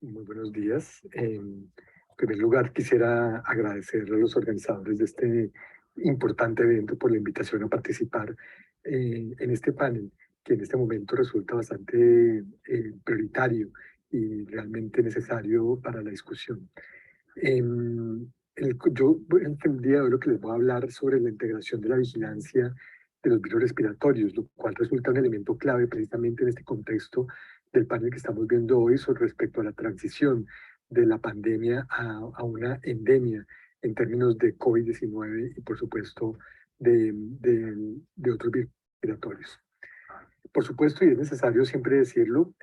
Muy buenos días. En primer lugar, quisiera agradecer a los organizadores de este importante evento por la invitación a participar en este panel, que en este momento resulta bastante prioritario y realmente necesario para la discusión. Yo en el día de hoy lo que les voy a hablar sobre la integración de la vigilancia de los virus respiratorios, lo cual resulta un elemento clave precisamente en este contexto del panel que estamos viendo hoy sobre respecto a la transición de la pandemia a una endemia en términos de COVID-19 y por supuesto de otros virus respiratorios. Por supuesto, y es necesario siempre decirlo,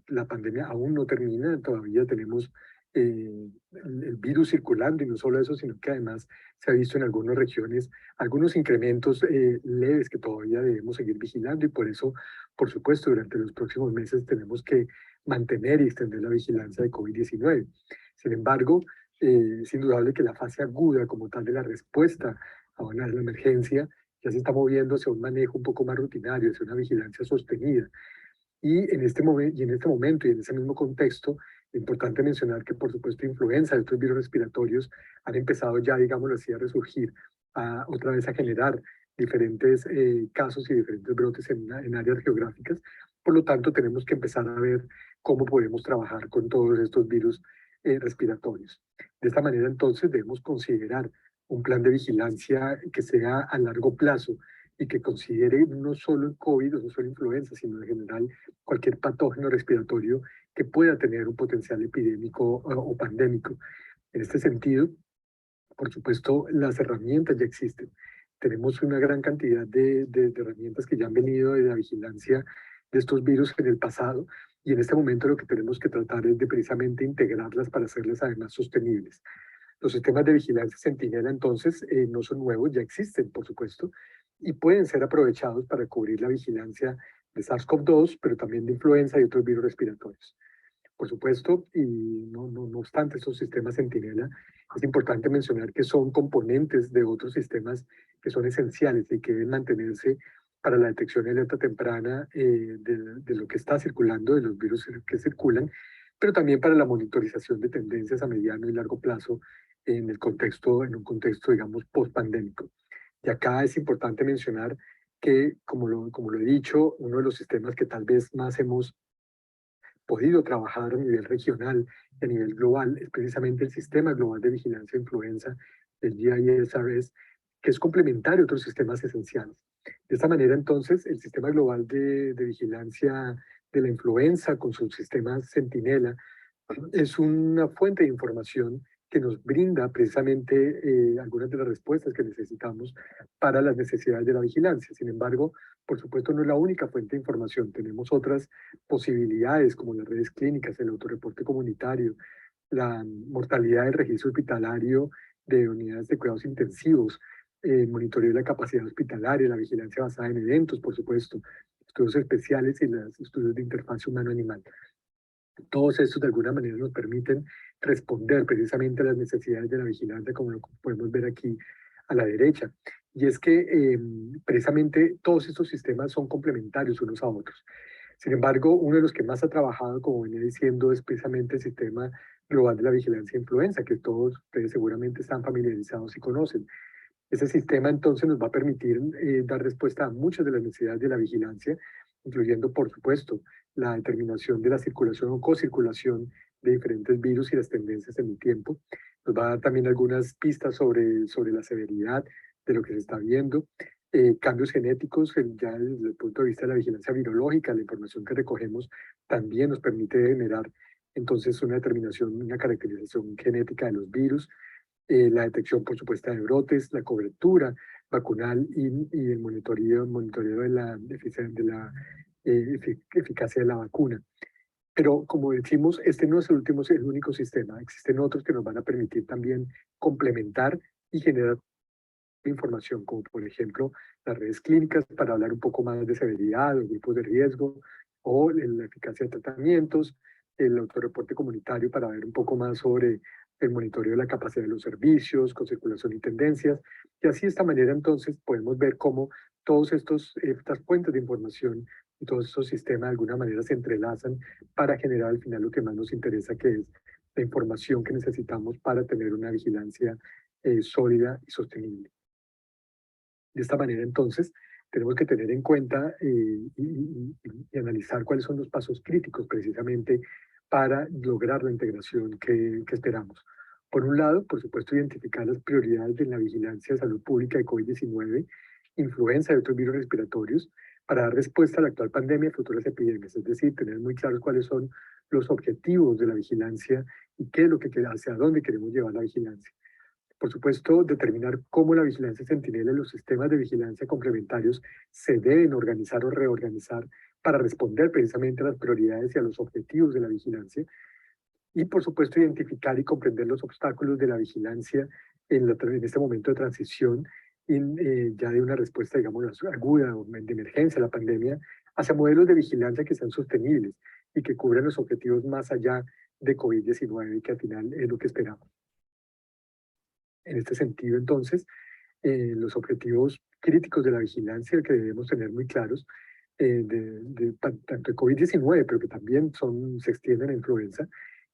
la pandemia aún no termina, todavía tenemos el virus circulando y no solo eso, sino que además se ha visto en algunas regiones algunos incrementos leves que todavía debemos seguir vigilando y por eso, por supuesto, durante los próximos meses tenemos que mantener y extender la vigilancia de COVID-19. Sin embargo, es indudable que la fase aguda como tal de la respuesta a una emergencia ya se está moviendo hacia un manejo un poco más rutinario, hacia una vigilancia sostenida. Y en este momento y en ese mismo contexto, es importante mencionar que, por supuesto, influenza y otros virus respiratorios han empezado ya, digámoslo así, a resurgir, otra vez a generar diferentes casos y diferentes brotes en áreas geográficas. Por lo tanto, tenemos que empezar a ver cómo podemos trabajar con todos estos virus respiratorios. De esta manera, entonces, debemos considerar un plan de vigilancia que sea a largo plazo y que considere no solo el COVID o no solo influenza, sino en general cualquier patógeno respiratorio que pueda tener un potencial epidémico o pandémico. En este sentido, por supuesto, las herramientas ya existen. Tenemos una gran cantidad de herramientas que ya han venido de la vigilancia de estos virus en el pasado y en este momento lo que tenemos que tratar es de precisamente integrarlas para hacerlas además sostenibles. Los sistemas de vigilancia Centinela, entonces, no son nuevos, ya existen, por supuesto, y pueden ser aprovechados para cubrir la vigilancia de SARS-CoV-2, pero también de influenza y otros virus respiratorios. Por supuesto, y no obstante estos sistemas Centinela, es importante mencionar que son componentes de otros sistemas que son esenciales y que deben mantenerse para la detección y alerta temprana de lo que está circulando, de los virus que circulan, pero también para la monitorización de tendencias a mediano y largo plazo en un contexto, digamos, post-pandémico. Y acá es importante mencionar que, como lo he dicho, uno de los sistemas que tal vez más hemos podido trabajar a nivel regional y a nivel global es precisamente el Sistema Global de Vigilancia de Influenza, el GISRS, que es complementario a otros sistemas esenciales. De esta manera, entonces, el Sistema Global de Vigilancia de la Influenza con su sistema Centinela es una fuente de información que nos brinda precisamente algunas de las respuestas que necesitamos para las necesidades de la vigilancia. Sin embargo, por supuesto, no es la única fuente de información. Tenemos otras posibilidades como las redes clínicas, el autorreporte comunitario, la mortalidad del registro hospitalario de unidades de cuidados intensivos, el monitoreo de la capacidad hospitalaria, la vigilancia basada en eventos, por supuesto, estudios especiales y los estudios de interfaz humano-animal. Todos estos de alguna manera nos permiten responder precisamente a las necesidades de la vigilancia, como lo podemos ver aquí a la derecha. Y es que precisamente todos estos sistemas son complementarios unos a otros. Sin embargo, uno de los que más ha trabajado, como venía diciendo, es precisamente el Sistema Global de la Vigilancia de Influenza, que todos ustedes seguramente están familiarizados y conocen. Ese sistema entonces nos va a permitir dar respuesta a muchas de las necesidades de la vigilancia, incluyendo, por supuesto, la determinación de la circulación o cocirculación de diferentes virus y las tendencias en el tiempo. Nos va a dar también algunas pistas sobre la severidad de lo que se está viendo. Cambios genéticos, ya desde el punto de vista de la vigilancia virológica, la información que recogemos también nos permite generar entonces una determinación, una caracterización genética de los virus, la detección, por supuesto, de brotes, la cobertura vacunal y el monitoreo de la, eficacia de la vacuna. Pero como decimos, este no es el único sistema. Existen otros que nos van a permitir también complementar y generar información, como por ejemplo las redes clínicas para hablar un poco más de severidad o grupos de riesgo, o la eficacia de tratamientos, el autorreporte comunitario para ver un poco más sobre el monitoreo de la capacidad de los servicios, con circulación y tendencias. Y así de esta manera entonces podemos ver cómo todas estas fuentes de información y todos esos sistemas de alguna manera se entrelazan para generar al final lo que más nos interesa, que es la información que necesitamos para tener una vigilancia sólida y sostenible. De esta manera, entonces, tenemos que tener en cuenta y analizar cuáles son los pasos críticos precisamente para lograr la integración que esperamos. Por un lado, por supuesto, identificar las prioridades de la vigilancia de salud pública de COVID-19, influenza y otros virus respiratorios, para dar respuesta a la actual pandemia y futuras epidemias. Es decir, tener muy claros cuáles son los objetivos de la vigilancia y qué es lo que hacia dónde queremos llevar la vigilancia. Por supuesto, determinar cómo la vigilancia centinela y los sistemas de vigilancia complementarios se deben organizar o reorganizar para responder precisamente a las prioridades y a los objetivos de la vigilancia. Y, por supuesto, identificar y comprender los obstáculos de la vigilancia en este momento de transición ya de una respuesta, digamos, aguda o de emergencia a la pandemia, hacia modelos de vigilancia que sean sostenibles y que cubran los objetivos más allá de COVID-19, que al final es lo que esperamos. En este sentido, entonces, los objetivos críticos de la vigilancia que debemos tener muy claros, tanto de COVID-19, pero que también se extienden a influenza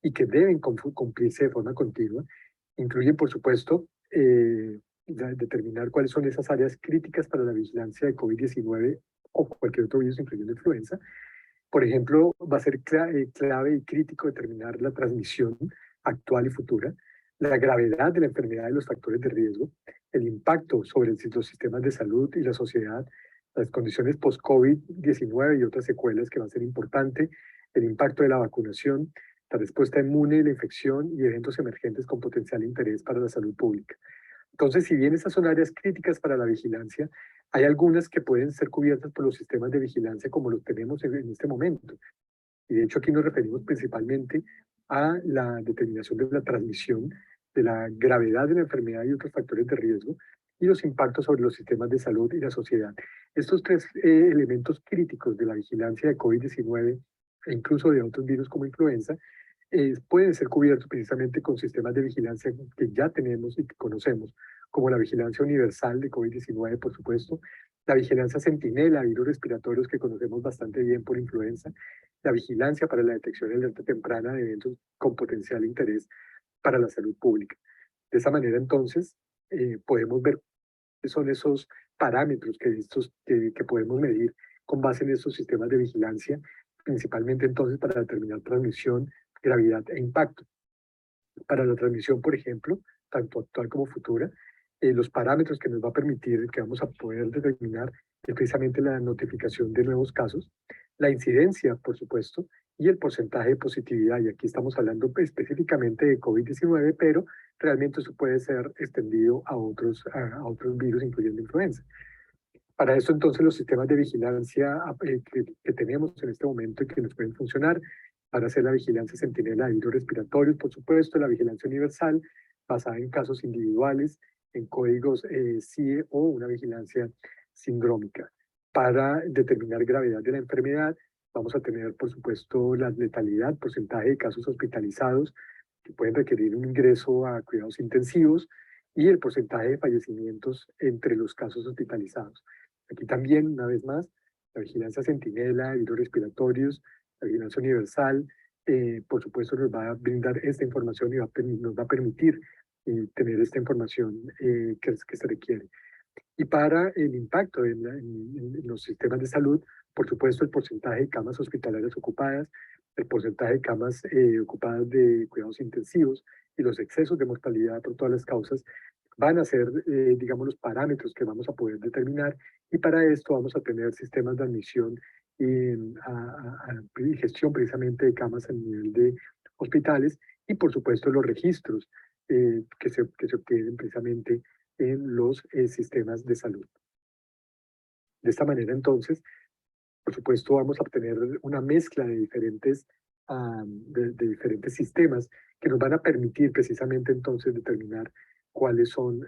y que deben cumplirse de forma continua, incluyen, por supuesto, determinar cuáles son esas áreas críticas para la vigilancia de COVID-19 o cualquier otro virus, incluyendo influenza. Por ejemplo, va a ser clave y crítico determinar la transmisión actual y futura, la gravedad de la enfermedad y los factores de riesgo, el impacto sobre los sistemas de salud y la sociedad, las condiciones post-COVID-19 y otras secuelas que va a ser importante, el impacto de la vacunación, la respuesta inmune, la infección y eventos emergentes con potencial interés para la salud pública. Entonces, si bien estas son áreas críticas para la vigilancia, hay algunas que pueden ser cubiertas por los sistemas de vigilancia como los tenemos en este momento. Y de hecho aquí nos referimos principalmente a la determinación de la transmisión, de la gravedad de la enfermedad y otros factores de riesgo, y los impactos sobre los sistemas de salud y la sociedad. Estos tres elementos críticos de la vigilancia de COVID-19 e incluso de otros virus como influenza, pueden ser cubiertos precisamente con sistemas de vigilancia que ya tenemos y que conocemos, como la vigilancia universal de COVID-19, por supuesto, la vigilancia centinela, virus respiratorios que conocemos bastante bien por influenza, la vigilancia para la detección y alerta temprana de eventos con potencial interés para la salud pública. De esa manera, entonces, podemos ver cuáles son esos parámetros que podemos medir con base en estos sistemas de vigilancia, principalmente entonces para determinar transmisión, gravedad e impacto. Para la transmisión, por ejemplo, tanto actual como futura, los parámetros que nos va a permitir, que vamos a poder determinar, es precisamente la notificación de nuevos casos, la incidencia, por supuesto, y el porcentaje de positividad. Y aquí estamos hablando específicamente de COVID-19, pero realmente eso puede ser extendido a otros virus, incluyendo influenza. Para eso, entonces, los sistemas de vigilancia que tenemos en este momento y que nos pueden funcionar para hacer la vigilancia centinela de virus respiratorios, por supuesto, la vigilancia universal basada en casos individuales, en códigos CIE o una vigilancia sindrómica. Para determinar gravedad de la enfermedad, vamos a tener, por supuesto, la letalidad, porcentaje de casos hospitalizados que pueden requerir un ingreso a cuidados intensivos y el porcentaje de fallecimientos entre los casos hospitalizados. Aquí también, una vez más, la vigilancia centinela, virus respiratorios, la vigilancia universal, por supuesto nos va a brindar esta información y nos va a permitir tener esta información que se requiere. Y para el impacto en los sistemas de salud, por supuesto, el porcentaje de camas hospitalarias ocupadas, el porcentaje de camas ocupadas de cuidados intensivos y los excesos de mortalidad por todas las causas van a ser, digamos, los parámetros que vamos a poder determinar y para esto vamos a tener sistemas de admisión y gestión precisamente de camas a nivel de hospitales y, por supuesto, los registros que se obtienen precisamente en los sistemas de salud. De esta manera, entonces, por supuesto, vamos a obtener una mezcla de diferentes sistemas que nos van a permitir precisamente entonces determinar cuáles son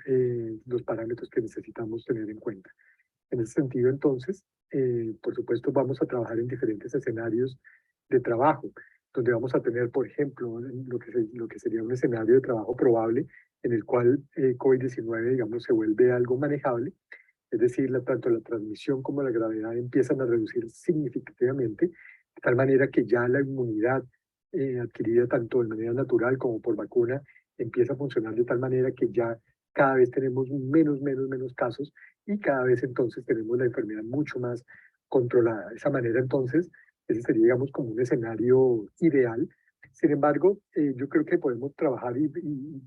los parámetros que necesitamos tener en cuenta. En ese sentido, entonces, por supuesto, vamos a trabajar en diferentes escenarios de trabajo, donde vamos a tener, por ejemplo, lo que sería un escenario de trabajo probable en el cual COVID-19, digamos, se vuelve algo manejable, es decir, tanto la transmisión como la gravedad empiezan a reducir significativamente, de tal manera que ya la inmunidad adquirida tanto de manera natural como por vacuna empieza a funcionar de tal manera que ya cada vez tenemos menos casos y cada vez entonces tenemos la enfermedad mucho más controlada. De esa manera entonces, ese sería, digamos, como un escenario ideal. Sin embargo, yo creo que podemos trabajar y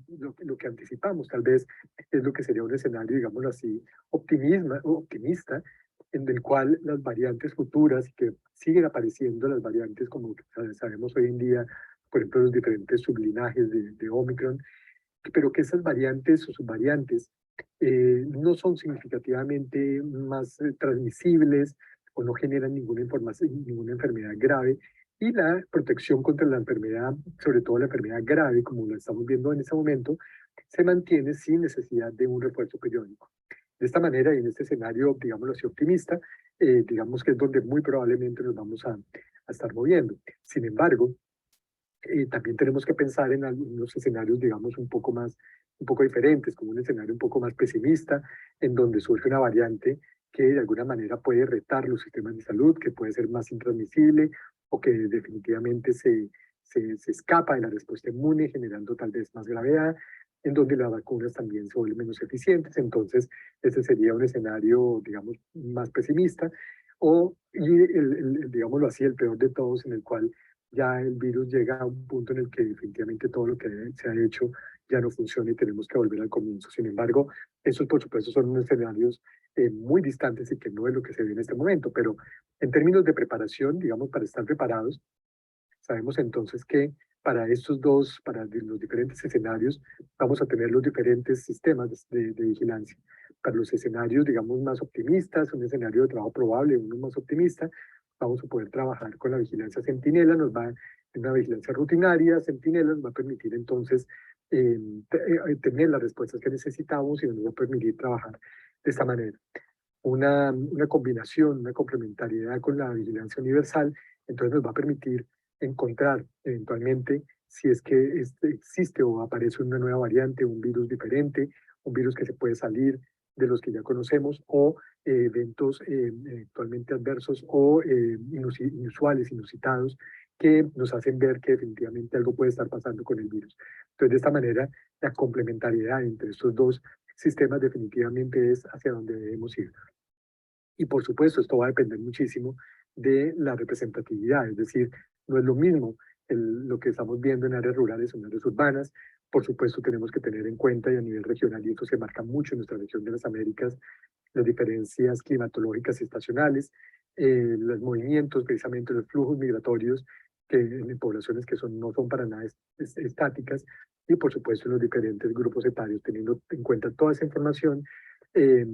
lo que anticipamos tal vez es lo que sería un escenario, digámoslo así, optimista, en el cual las variantes futuras que siguen apareciendo, las variantes como sabemos hoy en día, por ejemplo, los diferentes sublinajes de Omicron, pero que esas variantes o subvariantes no son significativamente más transmisibles o no generan ninguna información, ninguna enfermedad grave. Y la protección contra la enfermedad, sobre todo la enfermedad grave, como lo estamos viendo en este momento, se mantiene sin necesidad de un refuerzo periódico. De esta manera, y en este escenario, digámoslo así, optimista, digamos que es donde muy probablemente nos vamos a estar moviendo. Sin embargo, también tenemos que pensar en algunos escenarios, digamos, un poco diferentes, como un escenario un poco más pesimista, en donde surge una variante que de alguna manera puede retar los sistemas de salud, que puede ser más intransmisible o que definitivamente se escapa de la respuesta inmune, generando tal vez más gravedad, en donde las vacunas también se vuelven menos eficientes. Entonces, ese sería un escenario, digamos, más pesimista, digámoslo así, el peor de todos, en el cual ya el virus llega a un punto en el que definitivamente todo lo que se ha hecho ya no funciona y tenemos que volver al comienzo. Sin embargo, esos por supuesto son unos escenarios muy distantes y que no es lo que se ve en este momento, pero en términos de preparación, digamos, para estar preparados, sabemos entonces que para los diferentes escenarios, vamos a tener los diferentes sistemas de vigilancia. Para los escenarios, digamos, más optimistas, un escenario de trabajo probable, uno más optimista, vamos a poder trabajar con la vigilancia centinela, una vigilancia rutinaria, centinela nos va a permitir entonces tener las respuestas que necesitamos y nos va a permitir trabajar de esta manera. Una combinación, una complementariedad con la vigilancia universal, entonces nos va a permitir encontrar eventualmente si es que existe o aparece una nueva variante, un virus diferente, un virus que se puede salir de los que ya conocemos o eventos eventualmente adversos o inusuales, inusitados, que nos hacen ver que definitivamente algo puede estar pasando con el virus. Entonces, de esta manera, la complementariedad entre estos dos sistemas definitivamente es hacia donde debemos ir. Y por supuesto, esto va a depender muchísimo de la representatividad, es decir, no es lo mismo lo que estamos viendo en áreas rurales o en áreas urbanas. Por supuesto, tenemos que tener en cuenta y a nivel regional, y esto se marca mucho en nuestra región de las Américas, las diferencias climatológicas y estacionales, los movimientos, precisamente los flujos migratorios que en poblaciones que no son para nada estáticas, y por supuesto en los diferentes grupos etarios, teniendo en cuenta toda esa información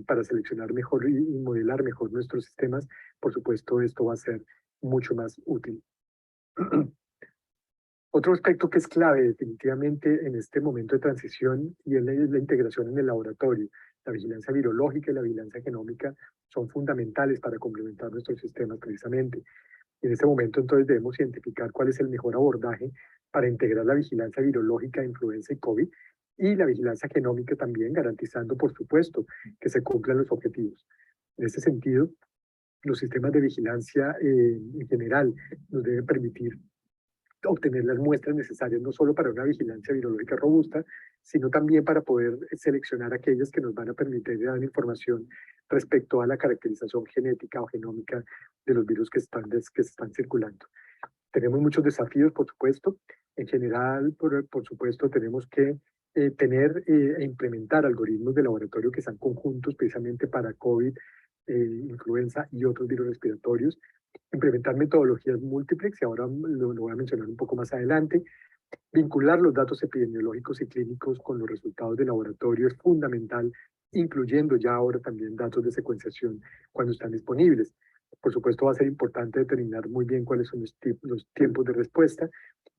para seleccionar mejor y modelar mejor nuestros sistemas, por supuesto esto va a ser mucho más útil. Otro aspecto que es clave definitivamente en este momento de transición y es la integración en el laboratorio. La vigilancia virológica y la vigilancia genómica son fundamentales para complementar nuestros sistemas precisamente. Y en este momento entonces debemos identificar cuál es el mejor abordaje para integrar la vigilancia virológica de influenza y COVID y la vigilancia genómica también, garantizando por supuesto que se cumplan los objetivos. En este sentido, los sistemas de vigilancia en general nos deben permitir obtener las muestras necesarias no solo para una vigilancia virológica robusta, sino también para poder seleccionar aquellas que nos van a permitir dar información respecto a la caracterización genética o genómica de los virus que están circulando. Tenemos muchos desafíos, por supuesto. En general, por supuesto, tenemos que tener e implementar algoritmos de laboratorio que sean conjuntos precisamente para COVID, influenza y otros virus respiratorios, implementar metodologías múltiples, y ahora lo voy a mencionar un poco más adelante. Vincular los datos epidemiológicos y clínicos con los resultados de laboratorio es fundamental, incluyendo ya ahora también datos de secuenciación cuando están disponibles. Por supuesto, va a ser importante determinar muy bien cuáles son los tiempos de respuesta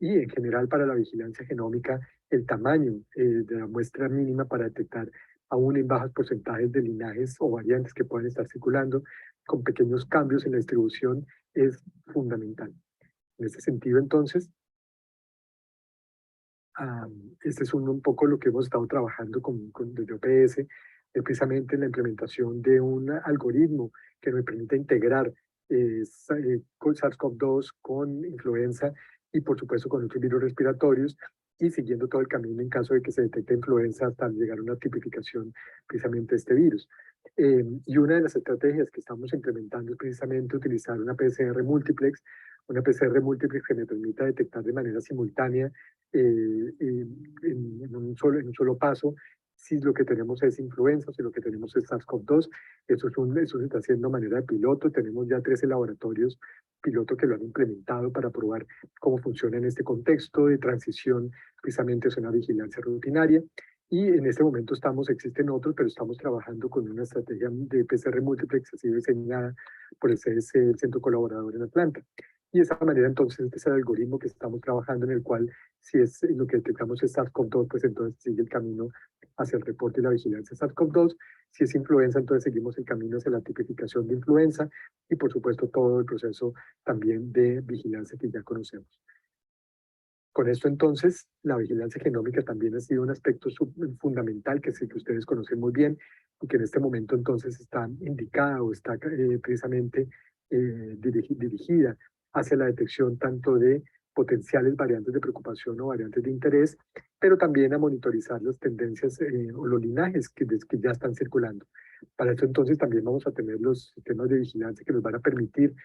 y, en general, para la vigilancia genómica, el tamaño de la muestra mínima para detectar aún en bajos porcentajes de linajes o variantes que puedan estar circulando, con pequeños cambios en la distribución, es fundamental. En este sentido, entonces, este es un poco lo que hemos estado trabajando desde OPS es precisamente la implementación de un algoritmo que nos permite integrar con SARS-CoV-2, con influenza y por supuesto con otros virus respiratorios y siguiendo todo el camino en caso de que se detecte influenza hasta llegar a una tipificación precisamente de este virus. Y una de las estrategias que estamos implementando es precisamente utilizar una PCR múltiplex que me permita detectar de manera simultánea en un solo paso si lo que tenemos es influenza, si lo que tenemos es SARS-CoV-2. Eso se está haciendo de manera de piloto. Tenemos ya 13 laboratorios piloto que lo han implementado para probar cómo funciona en este contexto de transición precisamente es una vigilancia rutinaria. Y en este momento existen otros, pero estamos trabajando con una estrategia de PCR múltiplex así diseñada por el CDC, el Centro Colaborador en Atlanta. Y de esa manera entonces es el algoritmo que estamos trabajando en el cual si es lo que detectamos es SARS-CoV-2, pues entonces sigue el camino hacia el reporte y la vigilancia de SARS-CoV-2. Si es influenza, entonces seguimos el camino hacia la tipificación de influenza y por supuesto todo el proceso también de vigilancia que ya conocemos. Con esto entonces, la vigilancia genómica también ha sido un aspecto fundamental que sí que ustedes conocen muy bien y que en este momento entonces está indicada o está precisamente dirigida hacia la detección tanto de potenciales variantes de preocupación o variantes de interés, pero también a monitorizar las tendencias o los linajes que ya están circulando. Para eso entonces también vamos a tener los sistemas de vigilancia que nos van a permitir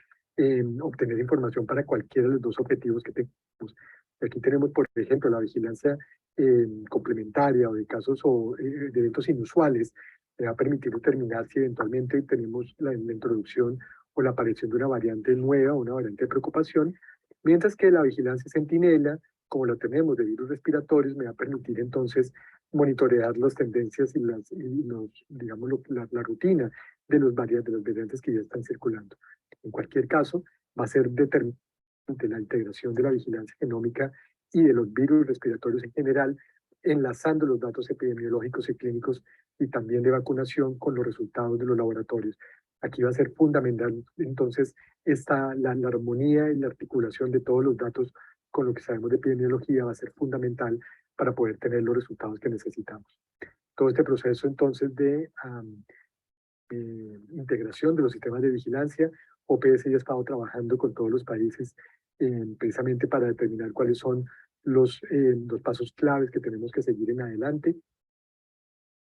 obtener información para cualquiera de los dos objetivos que tengamos. Aquí tenemos, por ejemplo, la vigilancia complementaria o de casos o de eventos inusuales, que va a permitir determinar si eventualmente tenemos la introducción o la aparición de una variante nueva, una variante de preocupación, mientras que la vigilancia centinela, como la tenemos de virus respiratorios, me va a permitir entonces monitorear las tendencias y digamos, la rutina de las variantes que ya están circulando. En cualquier caso, va a ser determinante la integración de la vigilancia genómica y de los virus respiratorios en general, enlazando los datos epidemiológicos y clínicos y también de vacunación con los resultados de los laboratorios. Aquí va a ser fundamental entonces la armonía y la articulación de todos los datos con lo que sabemos de epidemiología va a ser fundamental para poder tener los resultados que necesitamos. Todo este proceso entonces de integración de los sistemas de vigilancia, OPS ya ha estado trabajando con todos los países precisamente para determinar cuáles son los pasos claves que tenemos que seguir en adelante.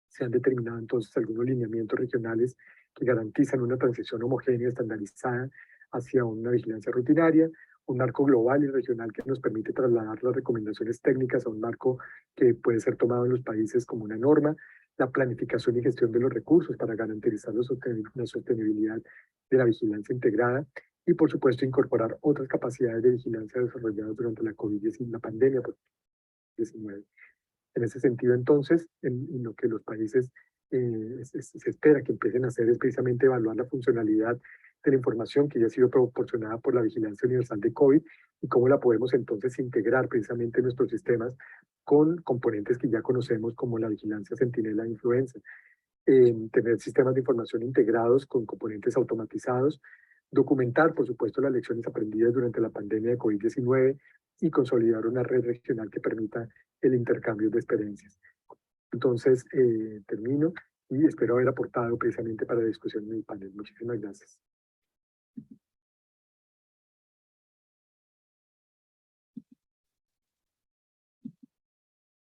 Se han determinado entonces algunos lineamientos regionales que garantizan una transición homogénea, estandarizada hacia una vigilancia rutinaria, un marco global y regional que nos permite trasladar las recomendaciones técnicas a un marco que puede ser tomado en los países como una norma, la planificación y gestión de los recursos para garantizar la sostenibilidad de la vigilancia integrada y, por supuesto, incorporar otras capacidades de vigilancia desarrolladas durante la COVID-19, la pandemia por COVID-19. En ese sentido, entonces, en lo que los países se espera que empiecen a hacer es precisamente evaluar la funcionalidad de la información que ya ha sido proporcionada por la Vigilancia Universal de COVID y cómo la podemos entonces integrar precisamente en nuestros sistemas con componentes que ya conocemos como la vigilancia centinela de influenza. Tener sistemas de información integrados con componentes automatizados, documentar, por supuesto, las lecciones aprendidas durante la pandemia de COVID-19 y consolidar una red regional que permita el intercambio de experiencias. Entonces, termino y espero haber aportado precisamente para la discusión en el panel. Muchísimas gracias.